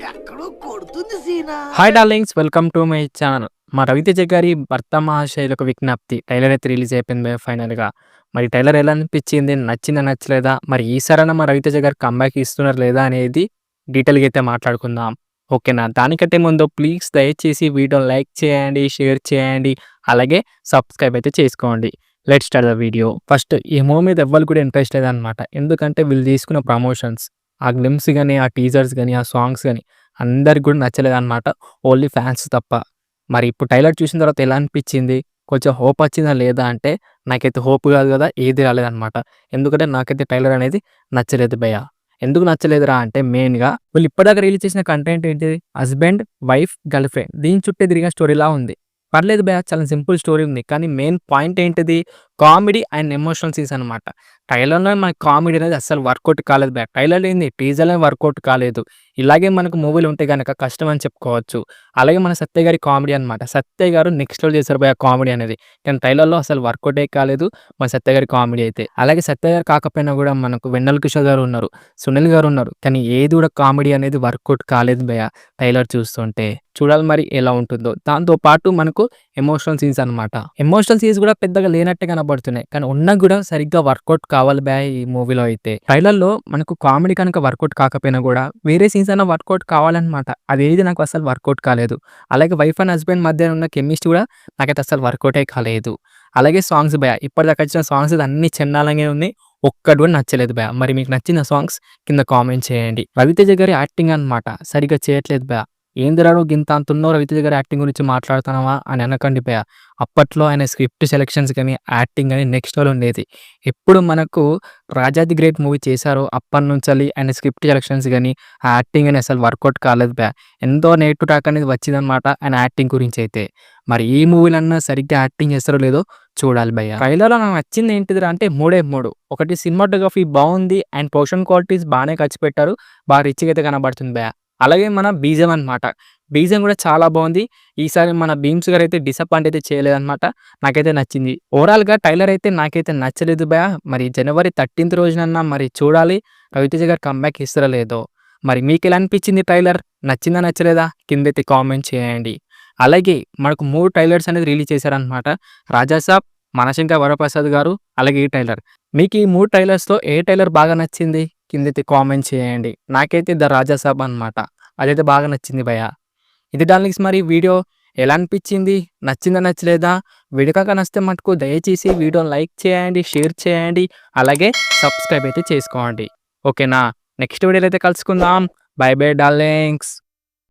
ఎక్కడో కొడుతుంది సీనా. Hi darlings, welcome to my channel. మా రవితేజ గారి భర్త మహాశయులకు విజ్ఞప్తి ట్రైలర్ అయితే రిలీజ్ అయిపోయింది ఫైనల్‌గా. మరి ట్రైలర్ ఎలా అనిపించింది? నచ్చిందా? నచ్చలేదా? మరి ఈసారైనా మా రవితేజ గారు కమ్‌బ్యాక్ ఇస్తున్నారా లేదా అనేది డీటెయిల్‌గా అయితే మాట్లాడుకుందాం. ఓకేనా? దానికంటే ముందు ప్లీజ్ దయచేసి వీడియోని లైక్ చేయండి, షేర్ చేయండి, అలాగే సబ్స్క్రైబ్ అయితే చేసుకోండి. Let's start the video. First ఈ మూవీ మీద ఎవ్వరు కూడా ఇంట్రెస్ట్ లేదనమాట. ఎందుకంటే వీళ్ళు తీసుకున్న ప్రమోషన్స్, ఆ గ్లిమ్స్ గాని, ఆ టీజర్స్ గాని, ఆ సాంగ్స్ గాని అందరికి కూడా నచ్చలేదనమాట. ఓన్లీ ఫ్యాన్స్ తప్ప. మరి ఇప్పుడు ట్రైలర్ చూసిన తర్వాత ఎలా అనిపించింది? కొంచెం హోప్ వచ్చిందా లేదా అంటే, నాకైతే హోప్ కాదు కదా, ఏది రాలేదనమాట. ఎందుకంటే నాకైతే ట్రైలర్ అనేది నచ్చలేదు భయ్యా. ఎందుకు నచ్చలేదురా అంటే మెయిన్‌గా వీళ్ళు ఇప్పటిదాకా రిలీజ్ చేసిన కంటెంట్ ఏంటిది? హస్బెండ్, వైఫ్, గర్ల్ ఫ్రెండ్ దీని చుట్టే తిరిగిన స్టోరీలా ఉంది. పర్లేదు భయ్యా, చాలా సింపుల్ స్టోరీ ఉంది. కానీ మెయిన్ పాయింట్ ఏంటిది? కామెడీ అండ్ ఎమోషనల్ సీన్స్ అనమాట. ట్రైలర్‌లో మనకి కామెడీ అనేది అస్సలు వర్కౌట్ కాలేదు భయ్యా. ట్రైలర్‌లో ఏంది, టీజర్‌లో వర్కౌట్ కాలేదు. ఇలాగే మనకు మూవీలు ఉంటే గనక కష్టం అని చెప్పుకోవచ్చు. అలాగే మన సత్య గారి కామెడీ అనమాట. సత్య గారు నెక్స్ట్ లెవెల్ చేశారు భయ్యా కామెడీ అనేది. కానీ ట్రైలర్‌లో అసలు వర్కౌటే కాలేదు మన సత్య గారి కామెడీ అయితే. అలాగే సత్య గారు కాకపోయినా కూడా మనకు వెన్నెల కిషోర్ గారు ఉన్నారు, సునీల్ గారు ఉన్నారు. కానీ ఏది కూడా కామెడీ అనేది వర్కౌట్ కాలేదు భయ్యా ట్రైలర్ చూస్తుంటే. చూడాలి మరి ఎలా ఉంటుందో. దాంతో పాటు మనకు ఎమోషనల్ సీన్స్ అనమాట. ఎమోషనల్ సీన్స్ కూడా పెద్దగా లేనట్టే కనబడుతున్నాయి. కానీ ఉన్నా కూడా సరిగ్గా వర్కౌట్ కావాలి భయ్యా ఈ మూవీలో అయితే. ట్రైలర్‌లో మనకు కామెడీ కనుక వర్కౌట్ కాకపోయినా కూడా వేరే సీన్స్ అన్నా వర్కౌట్ కావాలన్నమాట. అదేది నాకు అసలు వర్కౌట్ కాలేదు. అలాగే వైఫ్ అండ్ హస్బెండ్ మధ్య ఉన్న కెమిస్ట్రీ కూడా నాకైతే అసలు వర్కౌటే కాలేదు. అలాగే సాంగ్స్ భయ్యా, ఇప్పటిదాకా వచ్చిన సాంగ్స్ అన్నీ చెండాలంగానే ఉన్నాయి. ఒక్కటి కూడా నచ్చలేదు భయ్యా. మరి మీకు నచ్చిన సాంగ్స్ కింద కామెంట్ చేయండి. రవితేజ గారి యాక్టింగ్ అనమాట సరిగ్గా చేయట్లేదు భయ్యా. ఏందిరా నువ్వు గింత అంతున్నావు, రవితేజ గారి యాక్టింగ్ గురించి మాట్లాడుతున్నావా అని అనకండి భయ్యా. అప్పట్లో ఆయన స్క్రిప్ట్ సెలెక్షన్స్ గాని, యాక్టింగ్ గాని నెక్స్ట్ లెవెల్ ఉండేది. ఎప్పుడు మనకు 'రాజా ది గ్రేట్' మూవీ చేశారో అప్పటినుంచెల్లి ఆయన స్క్రిప్ట్ సెలెక్షన్స్ గాని, ఆ యాక్టింగ్ గాని అసలు వర్కౌట్ కాలేదు భయ్యా. ఎంతో నెగెటివ్ టాక్ అనేది వచ్చిందనమాట ఆయన యాక్టింగ్ గురించి అయితే. మరి ఈ మూవీలన్నా సరిగ్గా యాక్టింగ్ చేస్తారో లేదో చూడాలి భయ్యా. ట్రైలర్‌లో నాకు నచ్చింది ఏంటిదిరా అంటే మూడే మూడు. ఒకటి సినిమాటోగ్రఫీ బావుంది అండ్ ప్రొడక్షన్ క్వాలిటీస్ బానే ఖర్చు పెట్టారు. బాగా రిచ్‌గా అయితే కనబడుతుంది భయ్యా. అలాగే మన బీజం అనమాట. బీజం కూడా చాలా బావుంది. ఈసారి మన భీమ్స్ గారైతే డిసప్పాయింట్ అయితే చేయలేదనమాట. నాకైతే నచ్చింది. ఓవరాల్‌గా ట్రైలర్ అయితే నాకైతే నచ్చలేదు భయ్యా. మరి జనవరి 13థ్ రోజునన్నా మరి చూడాలి రవితేజ గారు కమ్‌బ్యాక్ ఇస్తారో లేదో. మరి మీకెలా అనిపించింది ట్రైలర్? నచ్చిందా? నచ్చలేదా? కిందైతే కామెంట్ చేయండి. అలాగే మనకు 3 ట్రైలర్స్ అనేది రిలీజ్ చేశారనమాట. 'రాజాసాబ్', 'మనశంకర వరప్రసాద్' గారు, అలాగే ఈ ట్రైలర్. మీకు ఈ 3 ట్రైలర్స్‌లో ఏ ట్రైలర్ బాగా నచ్చింది? కిందైతే కామెంట్ చేయండి. నాకైతే 'ద రాజాసాబ్' అనమాట. అదైతే బాగా నచ్చింది భయ్యా. ఇది డార్లింగ్స్, మరి వీడియో ఎలా అనిపించింది? నచ్చిందా? నచ్చలేదా? వీడియో కనుక నచ్చితే మటుకు దయచేసి వీడియోని లైక్ చేయండి, షేర్ చేయండి, అలాగే సబ్స్క్రైబ్ అయితే చేసుకోండి. ఓకేనా? నెక్స్ట్ వీడియోలో అయితే కలుసుకుందాం. By by darlings.